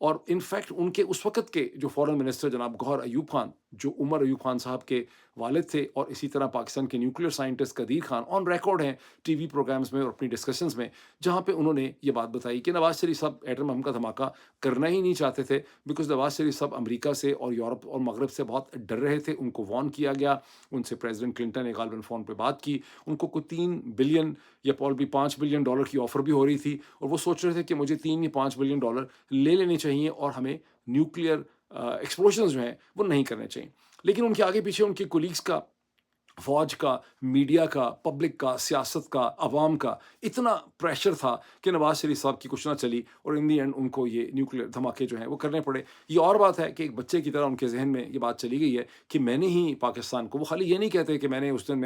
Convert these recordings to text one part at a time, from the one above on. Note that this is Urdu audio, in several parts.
اور ان فیکٹ ان کے اس وقت کے جو فورن منسٹر جناب گوہر ایوب خان، جو عمر ایوب خان صاحب کے والد تھے، اور اسی طرح پاکستان کے nuclear scientist Qadeer Khan on record ہیں ٹی وی پروگرامز میں اور اپنی ڈسکشنز میں، جہاں پہ انہوں نے یہ بات بتائی کہ نواز شریف صاحب ایٹم بم کا دھماکہ کرنا ہی نہیں چاہتے تھے، بیکاز نواز شریف صاحب امریکہ سے اور یورپ اور مغرب سے بہت ڈر رہے تھے، ان کو وارن کیا گیا، ان سے پریزیڈنٹ کلنٹن نے غالباً فون پہ بات کی، ان کو کوئی 3 بلین یا پال بھی $5 بلین کی آفر بھی ہو رہی تھی، اور وہ سوچ رہے تھے کہ مجھے 3 یا 5 بلین ڈالر لے لینے چاہیے اور ہمیں نیوکلیئر ایکسپلوژنز جو ہیں وہ نہیں کرنے چاہیے، لیکن ان کے آگے پیچھے ان کے کولیگس کا، فوج کا، میڈیا کا، پبلک کا، سیاست کا، عوام کا اتنا پریشر تھا کہ نواز شریف صاحب کی کچھ نہ چلی، اور ان دی اینڈ ان کو یہ نیوکلیئر دھماکے جو ہیں وہ کرنے پڑے۔ یہ اور بات ہے کہ ایک بچے کی طرح ان کے ذہن میں یہ بات چلی گئی ہے کہ میں نے ہی پاکستان کو، وہ خالی یہ نہیں کہتے کہ میں نے اس دن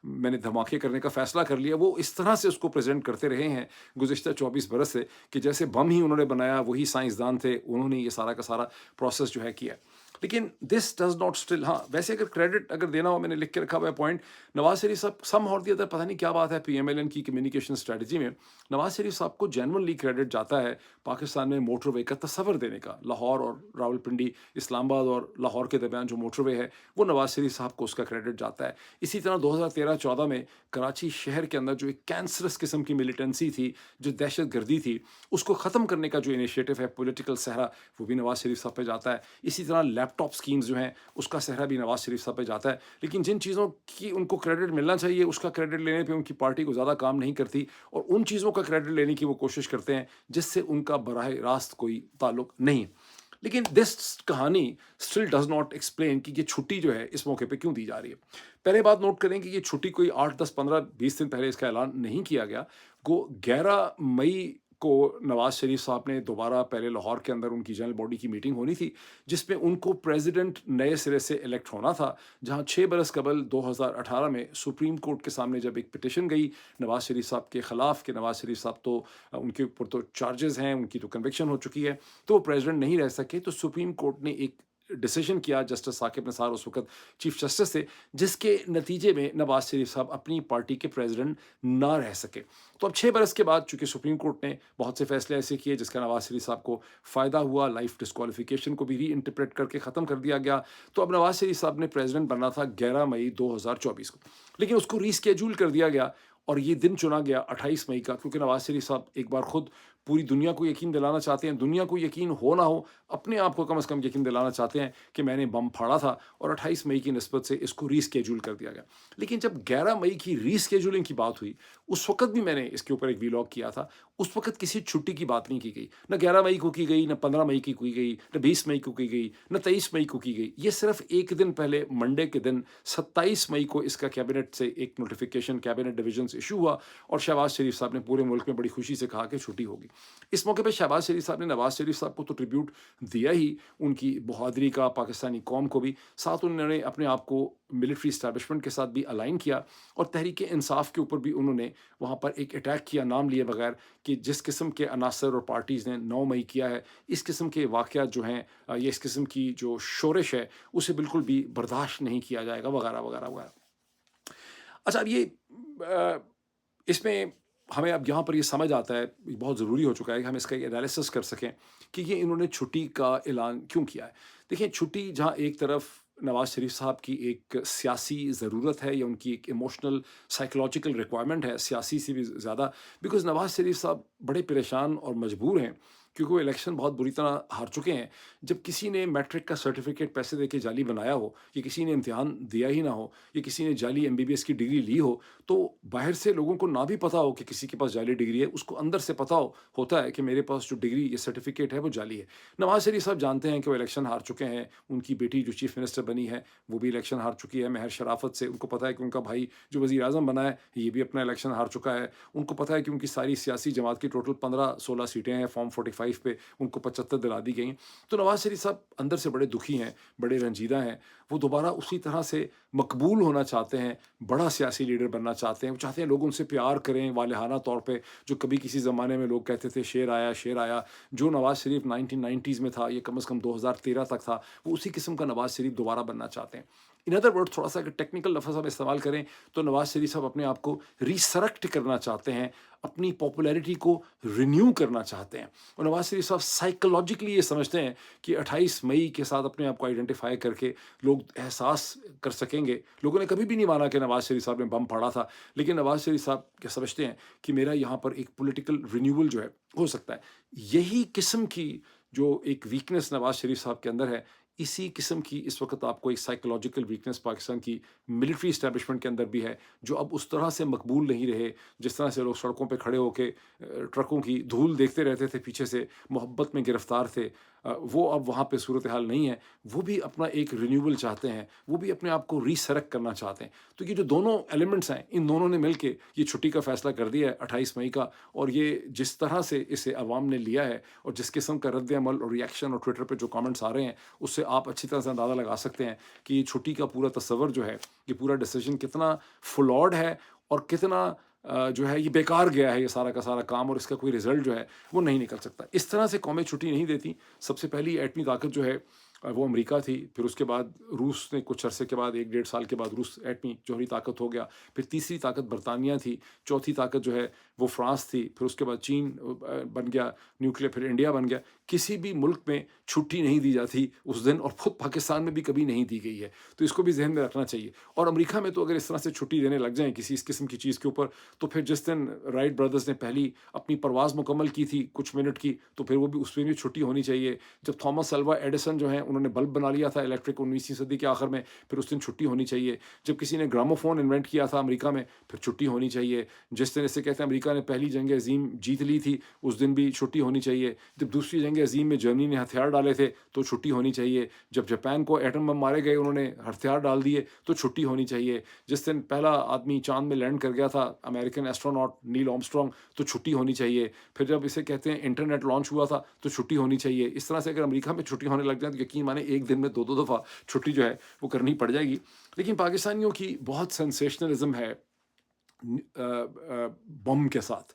میں نے دھماکے کرنے کا فیصلہ کر لیا، وہ اس طرح سے اس کو پریزنٹ کرتے رہے ہیں گزشتہ 24 برس سے کہ جیسے بم ہی انہوں نے بنایا، وہی سائنسدان تھے، انہوں نے یہ سارا کا سارا پروسیس جو ہے کیا۔ لیکن دس ڈز ناٹ اسٹل، ہاں ویسے اگر کریڈٹ اگر دینا ہو، میں نے لکھ کے رکھا ہوا ہے پوائنٹ، نواز شریف صاحب سم اور دی ادر، پتہ نہیں کیا بات ہے پی ایم ایل این کی کمیونیکیشن اسٹریٹجی میں، نواز شریف صاحب کو جینونلی کریڈٹ جاتا ہے پاکستان میں موٹر وے کا تصور دینے کا، لاہور اور راول پنڈی، اسلام آباد اور لاہور کے درمیان جو موٹر وے ہے وہ نواز شریف صاحب کو اس کا کریڈٹ جاتا ہے۔ اسی طرح 2013-14 میں کراچی شہر کے اندر جو ایک کینسرس قسم کی ملیٹنسی تھی، جو دہشت گردی تھی، اس کو ختم کرنے کا جو انیشیٹو ہے پولیٹیکل صحرا، وہ بھی نواز شریف صاحب پہ جاتا ہے۔ اسی طرح لیپ ٹاپ اسکیمز جو ہیں اس کا صحرا بھی نواز شریف صاحب پہ جاتا ہے۔ لیکن جن چیزوں کی ان کو کریڈٹ ملنا چاہیے اس کا کریڈٹ لینے پہ ان کی پارٹی کو زیادہ کام نہیں کرتی، اور ان چیزوں کا کریڈٹ لینے کی وہ کوشش کرتے ہیں جس سے ان کا براہ راست کوئی تعلق نہیں۔ لیکن دس کہانی اسٹل ڈز ناٹ ایکسپلین کہ یہ چھٹی جو ہے اس موقع پہ کیوں دی جا رہی ہے۔ پہلے بات نوٹ کریں کہ یہ چھٹی کوئی 8 10 15 20 دن پہلے اس کا اعلان نہیں کیا گیا، گو 11 مئی کو نواز شریف صاحب نے دوبارہ پہلے لاہور کے اندر ان کی جنرل باڈی کی میٹنگ ہونی تھی، جس میں ان کو پریزیڈنٹ نئے سرے سے الیکٹ ہونا تھا، جہاں 6 برس قبل 2018 میں سپریم کورٹ کے سامنے جب ایک پٹیشن گئی نواز شریف صاحب کے خلاف کہ نواز شریف صاحب تو ان کے اوپر تو چارجز ہیں، ان کی تو کنوکشن ہو چکی ہے، تو وہ پریزیڈنٹ نہیں رہ سکے، تو سپریم کورٹ نے ایک ڈیسیژن کیا، جسٹس ثاقب نثار اس وقت چیف جسٹس تھے، جس کے نتیجے میں نواز شریف صاحب اپنی پارٹی کے پریزیڈنٹ نہ رہ سکے۔ تو اب 6 برس کے بعد چونکہ سپریم کورٹ نے بہت سے فیصلے ایسے کیے جس کا نواز شریف صاحب کو فائدہ ہوا، لائف ڈسکوالیفیکیشن کو بھی ری انٹرپریٹ کر کے ختم کر دیا گیا، تو اب نواز شریف صاحب نے پریزیڈنٹ بننا تھا 11 مئی 2024 کو، لیکن اس کو ریسکیجول کر دیا گیا، اور یہ دن چنا گیا 28 مئی کا، کیونکہ نواز شریف صاحب ایک بار خود پوری دنیا کو یقین دلانا چاہتے ہیں، دنیا کو یقین ہو نہ ہو، اپنے آپ کو کم از کم یقین دلانا چاہتے ہیں کہ میں نے بم پھاڑا تھا، اور 28 مئی کی نسبت سے اس کو ریسکیجول کر دیا گیا۔ لیکن جب 11 مئی کی ریسکیجولنگ کی بات ہوئی، اس وقت بھی میں نے اس کے اوپر ایک ویلاگ کیا تھا، اس وقت کسی چھٹی کی بات نہیں کی گئی، نہ 11 مئی کو کی گئی، نہ 15 مئی کی کی گئی، نہ 20 مئی کو کی گئی، نہ 23 مئی کو کی گئی، یہ صرف ایک دن پہلے منڈے کے دن 27 مئی کو اس کا کیبنٹ سے ایک نوٹیفیکیشن کیبنٹ ڈویژن سے ایشو ہوا، اور شہباز شریف صاحب نے پورے ملک میں بڑی خوشی سے کہا کہ چھٹی ہوگی۔ اس موقع پہ شہباز شریف صاحب نے نواز شریف صاحب کو تو ٹریبیوٹ دیا ہی، ان کی بہادری کا، پاکستانی قوم کو بھی، ساتھ انہوں نے اپنے آپ کو ملٹری اسٹیبلشمنٹ کے ساتھ بھی الائن کیا، اور تحریک انصاف کے اوپر بھی انہوں نے وہاں پر ایک اٹیک کیا نام لیے بغیر، کہ جس قسم کے عناصر اور پارٹیز نے 9 مئی کیا ہے، اس قسم کے واقعات جو ہیں، یہ اس قسم کی جو شورش ہے اسے بالکل بھی برداشت نہیں کیا جائے گا، وغیرہ وغیرہ وغیرہ۔ اچھا، اب یہ اس میں ہمیں اب یہاں پر یہ سمجھ آتا ہے، بہت ضروری ہو چکا ہے کہ ہم اس کا انالیسس کر سکیں کہ یہ انہوں نے چھٹی کا اعلان کیوں کیا ہے۔ دیکھیں، چھٹی جہاں ایک طرف نواز شریف صاحب کی ایک سیاسی ضرورت ہے، یا ان کی ایک ایموشنل سائیکولوجیکل ریکوائرمنٹ ہے، سیاسی سے بھی زیادہ، بیکاز نواز شریف صاحب بڑے پریشان اور مجبور ہیں، کیونکہ وہ الیکشن بہت بری طرح ہار چکے ہیں۔ جب کسی نے میٹرک کا سرٹیفکیٹ پیسے دے کے جعلی بنایا ہو، یا کسی نے امتحان دیا ہی نہ ہو، یا کسی نے جعلی MBBS کی ڈگری لی ہو، تو باہر سے لوگوں کو نہ بھی پتہ ہو کہ کسی کے پاس جعلی ڈگری ہے، اس کو اندر سے پتہ ہوتا ہے کہ میرے پاس جو ڈگری یا سرٹیفکیٹ ہے وہ جعلی ہے۔ نواز شریف صاحب جانتے ہیں کہ وہ الیکشن ہار چکے ہیں، ان کی بیٹی جو چیف منسٹر بنی ہے وہ بھی الیکشن ہار چکی ہے مہر شرافت سے، ان کو پتہ ہے کہ ان کا بھائی جو وزیر اعظم بنا ہے یہ بھی اپنا الیکشن ہار چکا ہے، ان کو پتہ ہے کہ ان کی ساری سیاسی جماعت کی ٹوٹل 15-16 سیٹیں ہیں فارم 45 پہ، ان کو 75 دلا دی گئیں۔ تو نواز شریف صاحب اندر سے بڑے دکھی ہیں، بڑے رنجیدہ ہیں، وہ دوبارہ اسی طرح سے مقبول ہونا چاہتے ہیں، بڑا سیاسی لیڈر بننا چاہتے ہیں، وہ چاہتے ہیں لوگ ان سے پیار کریں والہانہ طور پہ، جو کبھی کسی زمانے میں لوگ کہتے تھے شیر آیا شیر آیا، جو نواز شریف 1990s میں تھا، یہ کم از کم 2013 تک تھا، وہ اسی قسم کا نواز شریف دوبارہ بننا چاہتے ہیں۔ ان ادر ورڈ تھوڑا سا اگر ٹیکنیکل لفظ ہم استعمال کریں تو نواز شریف صاحب اپنے آپ کو ریسرکٹ کرنا چاہتے ہیں، اپنی پاپولیرٹی کو رینیو کرنا چاہتے ہیں، اور نواز شریف صاحب سائیکولوجیکلی یہ سمجھتے ہیں کہ 28 مئی کے ساتھ اپنے آپ کو آئیڈینٹیفائی کر کے لوگ احساس کر سکیں گے. لوگوں نے کبھی بھی نہیں مانا کہ نواز شریف صاحب نے بم پھاڑا تھا، لیکن نواز شریف صاحب کیا سمجھتے ہیں کہ میرا یہاں پر ایک پولیٹیکل رینیول جو ہے ہو سکتا ہے. یہی قسم کی جو ایک ویکنس نواز شریف صاحب کے اندر ہے، اسی قسم کی اس وقت آپ کو ایک سائیکولوجیکل ویکنس پاکستان کی ملٹری اسٹیبلشمنٹ کے اندر بھی ہے، جو اب اس طرح سے مقبول نہیں رہے جس طرح سے لوگ سڑکوں پہ کھڑے ہو کے ٹرکوں کی دھول دیکھتے رہتے تھے، پیچھے سے محبت میں گرفتار تھے. وہ اب وہاں پہ صورتحال نہیں ہے. وہ بھی اپنا ایک رینیول چاہتے ہیں، وہ بھی اپنے آپ کو ریسرک کرنا چاہتے ہیں. تو یہ جو دونوں ایلیمنٹس ہیں، ان دونوں نے مل کے یہ چھٹی کا فیصلہ کر دیا ہے 28 مئی کا. اور یہ جس طرح سے اسے عوام نے لیا ہے اور جس قسم کا رد عمل اور ریئیکشن اور ٹویٹر پہ جو کامنٹس آ رہے ہیں، اس سے آپ اچھی طرح سے اندازہ لگا سکتے ہیں کہ یہ چھٹی کا پورا تصور جو ہے، یہ پورا ڈیسیجن کتنا فلاڈ ہے اور کتنا جو ہے یہ بیکار گیا ہے یہ سارا کا سارا کام، اور اس کا کوئی رزلٹ جو ہے وہ نہیں نکل سکتا. اس طرح سے قومیں چھٹی نہیں دیتی. سب سے پہلی ایٹمی طاقت جو ہے وہ امریکہ تھی، پھر اس کے بعد روس نے کچھ عرصے کے بعد 1 ڈیڑھ سال کے بعد روس ایٹمی جوہری طاقت ہو گیا. پھر تیسری طاقت برطانیہ تھی، چوتھی طاقت جو ہے وہ فرانس تھی، پھر اس کے بعد چین بن گیا نیوکلیر، پھر انڈیا بن گیا. کسی بھی ملک میں چھٹی نہیں دی جاتی اس دن، اور خود پاکستان میں بھی کبھی نہیں دی گئی ہے. تو اس کو بھی ذہن میں رکھنا چاہیے. اور امریکہ میں تو اگر اس طرح سے چھٹی دینے لگ جائیں کسی اس قسم کی چیز کے اوپر، تو پھر جس دن رائٹ بردرز نے پہلی اپنی پرواز مکمل کی تھی کچھ منٹ کی، تو پھر وہ بھی اس میں بھی چھٹی ہونی چاہیے. جب تھامس الوا ایڈیسن جو ہیں انہوں نے بلب بنا لیا تھا الیکٹرک 19ویں صدی کے آخر میں، پھر اس دن چھٹی ہونی چاہیے. جب کسی نے گراموفون انوینٹ کیا تھا امریکہ میں، پھر چھٹی ہونی چاہیے. جس دن اسے کہتے ہیں امریکہ نے پہلی جنگ عظیم جیت لی تھی، اس دن بھی چھٹی ہونی چاہیے. جب دوسری جنگ عظیم میں جرمنی نے ہتھیار ڈالے تھے تو چھٹی ہونی چاہیے. جب جاپان کو ایٹم بم مارے گئے، انہوں نے ہتھیار ڈال دیے تو چھٹی ہونی چاہیے. جس دن پہلا آدمی چاند میں لینڈ کر گیا تھا امریکن ایسٹروناٹ نیل آرمسٹرانگ، تو چھٹی ہونی چاہیے. پھر جب اسے کہتے ہیں انٹرنیٹ لانچ ہوا تھا تو چھٹی ہونی چاہیے. اس طرح سے اگر امریکہ میں چھٹی ہونے لگ جائے تو یقین مانے ایک دن میں دو دو دفعہ چھٹی جو ہے وہ کرنی پڑ جائے گی. لیکن پاکستانیوں کی بہت سینسیشنلزم ہے بم کے ساتھ.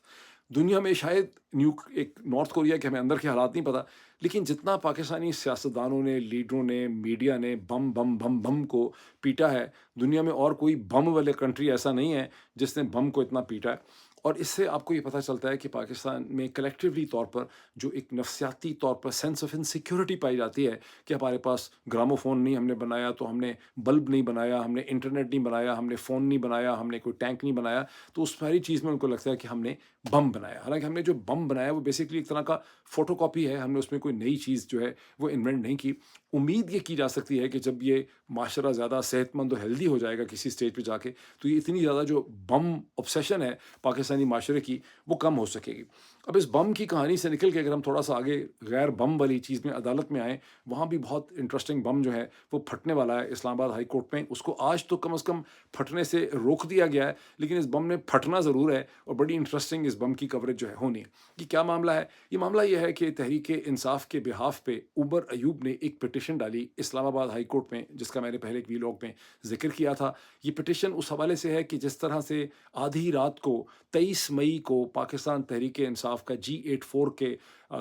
دنیا میں شاید ایک نارتھ کوریا کے ہمیں اندر کے حالات نہیں پتہ، لیکن جتنا پاکستانی سیاستدانوں نے، لیڈروں نے، میڈیا نے بم بم بم بم کو پیٹا ہے، دنیا میں اور کوئی بم والے کنٹری ایسا نہیں ہے جس نے بم کو اتنا پیٹا ہے. اور اس سے آپ کو یہ پتہ چلتا ہے کہ پاکستان میں کلیکٹیولی طور پر جو ایک نفسیاتی طور پر سینس آف انسیکیورٹی پائی جاتی ہے کہ ہمارے پاس گراموفون نہیں ہم نے بنایا تو ہم نے بلب نہیں بنایا، ہم نے انٹرنیٹ نہیں بنایا، ہم نے فون نہیں بنایا، ہم نے کوئی ٹینک نہیں بنایا، تو اس ساری چیز میں ان کو لگتا ہے کہ ہم نے بم بنایا. حالانکہ ہم نے جو بم بنایا وہ بیسکلی ایک طرح کا فوٹو کاپی ہے، ہم نے اس میں کوئی نئی چیز جو ہے وہ انوینٹ نہیں کی. امید یہ کی جا سکتی ہے کہ جب یہ معاشرہ زیادہ صحت مند و ہیلدی ہو جائے گا کسی سٹیج پہ جا کے، تو یہ اتنی زیادہ جو بم obsession ہے پاکستانی معاشرے کی وہ کم ہو سکے گی. اب اس بم کی کہانی سے نکل کے اگر ہم تھوڑا سا آگے غیر بم والی چیز میں عدالت میں آئیں، وہاں بھی بہت انٹرسٹنگ بم جو ہے وہ پھٹنے والا ہے اسلام آباد ہائی کورٹ میں. اس کو آج تو کم از کم پھٹنے سے روک دیا گیا ہے، لیکن اس بم نے پھٹنا ضرور ہے، اور بڑی انٹرسٹنگ اس بم کی کوریج جو ہے ہونی ہے. یہ کیا معاملہ ہے؟ یہ معاملہ یہ ہے کہ تحریک انصاف کے بہاف پہ عمر ایوب نے ایک پٹیشن ڈالی اسلام آباد ہائی کورٹ میں، جس کا میں نے پہلے ایک ویلاگ میں ذکر کیا تھا. یہ پٹیشن اس حوالے سے ہے کہ جس طرح سے آدھی رات کو 23 مئی کو پاکستان تحریک انصاف کا G84 کے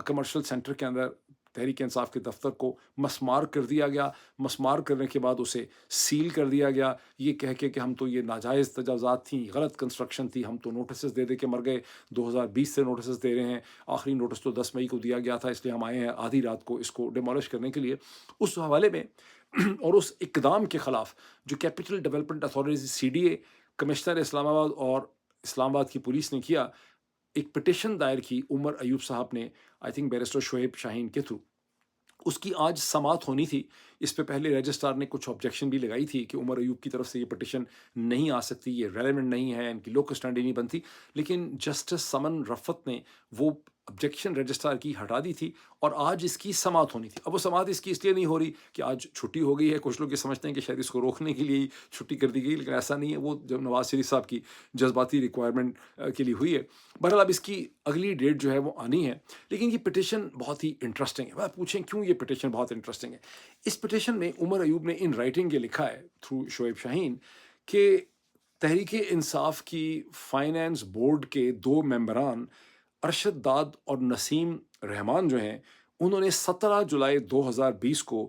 کمرشل سینٹر کے اندر تحریک انصاف کے دفتر کو مسمار کر دیا گیا. مسمار کرنے کے بعد اسے سیل کر دیا گیا، یہ کہہ کے کہ ہم تو یہ ناجائز تجاوزات تھیں، غلط کنسٹرکشن تھی، ہم تو نوٹسز دے دے کے مر گئے. 2020 سے نوٹسز دے رہے ہیں، آخری نوٹس تو 10 مئی کو دیا گیا تھا، اس لیے ہم آئے ہیں آدھی رات کو اس کو ڈیمالش کرنے کے لیے. اس حوالے میں اور اس اقدام کے خلاف جو capital development authority CDA، commissioner Islamabad اور اسلام آباد کی پولیس نے کیا، ایک پٹیشن دائر کی عمر ایوب صاحب نے، آئی تھنک بیرسٹر شعیب شاہین کے تھرو. اس کی آج سماعت ہونی تھی. اس پہ پہلے رجسٹرار نے کچھ آبجیکشن بھی لگائی تھی کہ عمر ایوب کی طرف سے یہ پٹیشن نہیں آ سکتی، یہ ریلیونٹ نہیں ہے، ان کی لوکل اسٹینڈنگ نہیں بنتی. لیکن جسٹس سمن رفت نے وہ آبجیکشن رجسٹرار کی ہٹا دی تھی، اور آج اس کی سماعت ہونی تھی. اب وہ سماعت اس کی اس لیے نہیں ہو رہی کہ آج چھٹی ہو گئی ہے، کچھ لوگ یہ سمجھتے ہیں کہ شاید اس کو روکنے کے لیے ہی چھٹی کر دی گئی، لیکن ایسا نہیں ہے. وہ جب نواز شریف صاحب کی جذباتی ریکوائرمنٹ کے لیے ہوئی ہے. بہرحال اب اس کی اگلی ڈیٹ جو ہے وہ آنی ہے. لیکن یہ پٹیشن بہت ہی انٹرسٹنگ ہے. آپ پوچھیں کیوں یہ پٹیشن بہت انٹرسٹنگ ہے؟ اس پٹیشن میں عمر ایوب نے ان رائٹنگ یہ لکھا ہے تھرو شعیب شاہین کہ تحریک انصاف کی فائنانس بورڈ کے 2 ممبران ارشد داد اور نسیم رحمان جو ہیں، انہوں نے 17 جولائی 2020 کو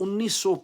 1900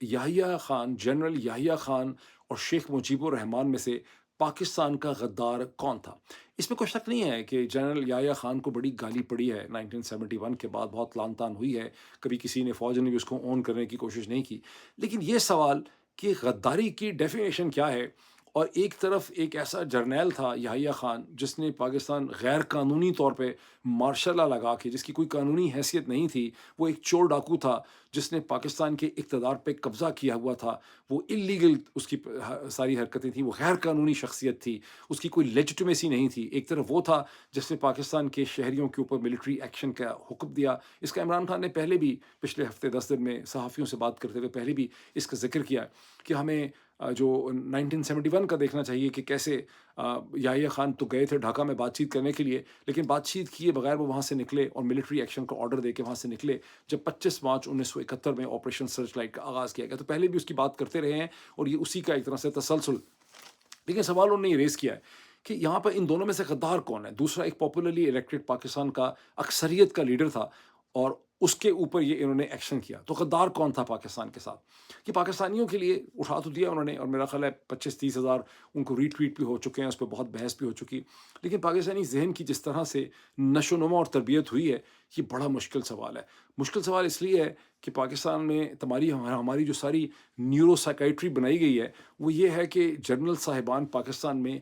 یحییٰ خان، جنرل یحییٰ خان اور شیخ مجیب الرحمان میں سے پاکستان کا غدار کون تھا؟ اس میں کوئی شک نہیں ہے کہ جنرل یحییٰ خان کو بڑی گالی پڑی ہے 1971 کے بعد، بہت لعن طعن ہوئی ہے، کبھی کسی نے فوج نے بھی اس کو اون کرنے کی کوشش نہیں کی۔ لیکن یہ سوال کہ غداری کی ڈیفینیشن کیا ہے، اور ایک طرف ایک ایسا جرنیل تھا یحییٰ خان جس نے پاکستان غیر قانونی طور پہ مارشل لا لگا کے، جس کی کوئی قانونی حیثیت نہیں تھی، وہ ایک چور ڈاکو تھا جس نے پاکستان کے اقتدار پہ قبضہ کیا ہوا تھا، وہ اللیگل اس کی ساری حرکتیں تھیں، وہ غیر قانونی شخصیت تھی، اس کی کوئی لیجٹمیسی نہیں تھی۔ ایک طرف وہ تھا جس نے پاکستان کے شہریوں کے اوپر ملٹری ایکشن کا حکم دیا۔ اس کا عمران خان نے پہلے بھی پچھلے ہفتے 10 دن میں صحافیوں سے بات کرتے ہوئے پہلے بھی اس کا ذکر کیا کہ ہمیں جو 1971 کا دیکھنا چاہیے کہ کیسے یحییٰ خان تو گئے تھے ڈھاکہ میں بات چیت کرنے کے لیے، لیکن بات چیت کیے بغیر وہ وہاں سے نکلے اور ملٹری ایکشن کا آرڈر دے کے وہاں سے نکلے جب 25 مارچ 1971 میں آپریشن سرچ لائٹ کا آغاز کیا گیا۔ تو پہلے بھی اس کی بات کرتے رہے ہیں اور یہ اسی کا ایک طرح سے تسلسل۔ لیکن سوال انہوں نے یہ ریز کیا ہے کہ یہاں پر ان دونوں میں سے غدار کون ہے؟ دوسرا ایک پاپولرلی الیکٹڈ پاکستان کا اکثریت کا لیڈر تھا اور اس کے اوپر یہ انہوں نے ایکشن کیا، تو غدار کون تھا پاکستان کے ساتھ؟ کہ پاکستانیوں کے لیے اٹھا تو دیا انہوں نے، اور میرا خیال ہے 25-30 ہزار ان کو ری ٹویٹ بھی ہو چکے ہیں، اس پہ بہت بحث بھی ہو چکی، لیکن پاکستانی ذہن کی جس طرح سے نشو و نما اور تربیت ہوئی ہے، یہ بڑا مشکل سوال ہے۔ مشکل سوال اس لیے ہے کہ پاکستان میں ہماری جو ساری نیورو سائیکائٹری بنائی گئی ہے وہ یہ ہے کہ جنرل صاحبان پاکستان میں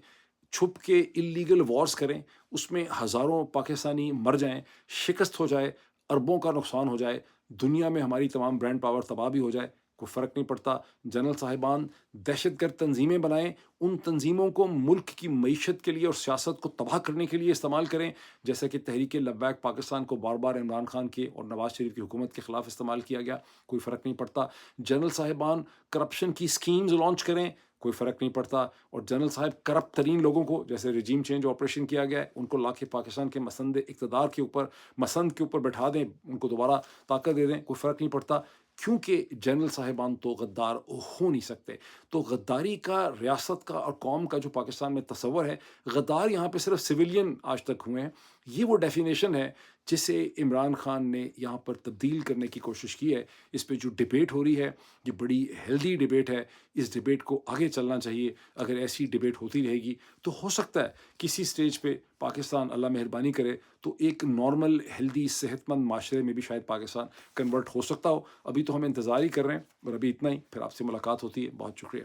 چھپ کے اللیگل وارز کریں، اس میں ہزاروں پاکستانی مر جائیں، شکست ہو جائے، اربوں کا نقصان ہو جائے، دنیا میں ہماری تمام برانڈ پاور تباہ بھی ہو جائے، کوئی فرق نہیں پڑتا۔ جنرل صاحبان دہشت گرد تنظیمیں بنائیں، ان تنظیموں کو ملک کی معیشت کے لیے اور سیاست کو تباہ کرنے کے لیے استعمال کریں، جیسا کہ تحریک لبیک پاکستان کو بار بار عمران خان کے اور نواز شریف کی حکومت کے خلاف استعمال کیا گیا، کوئی فرق نہیں پڑتا۔ جنرل صاحبان کرپشن کی اسکیمز لانچ کریں، کوئی فرق نہیں پڑتا۔ اور جنرل صاحب کرپٹ ترین لوگوں کو، جیسے رجیم چینج آپریشن کیا گیا ہے، ان کو لا کے پاکستان کے مسند اقتدار کے اوپر، مسند کے اوپر بٹھا دیں، ان کو دوبارہ طاقت دے دیں، کوئی فرق نہیں پڑتا، کیونکہ جنرل صاحبان تو غدار ہو نہیں سکتے۔ تو غداری کا ریاست کا اور قوم کا جو پاکستان میں تصور ہے، غدار یہاں پہ صرف سویلین آج تک ہوئے ہیں۔ یہ وہ ڈیفینیشن ہے جسے عمران خان نے یہاں پر تبدیل کرنے کی کوشش کی ہے۔ اس پہ جو ڈبیٹ ہو رہی ہے یہ بڑی ہیلدی ڈبیٹ ہے، اس ڈبیٹ کو آگے چلنا چاہیے۔ اگر ایسی ڈبیٹ ہوتی رہے گی تو ہو سکتا ہے کسی سٹیج پہ پاکستان، اللہ مہربانی کرے، تو ایک نارمل ہیلدی صحت مند معاشرے میں بھی شاید پاکستان کنورٹ ہو سکتا ہو۔ ابھی تو ہم انتظار ہی کر رہے ہیں، اور ابھی اتنا ہی، پھر آپ سے ملاقات ہوتی ہے۔ بہت شکریہ۔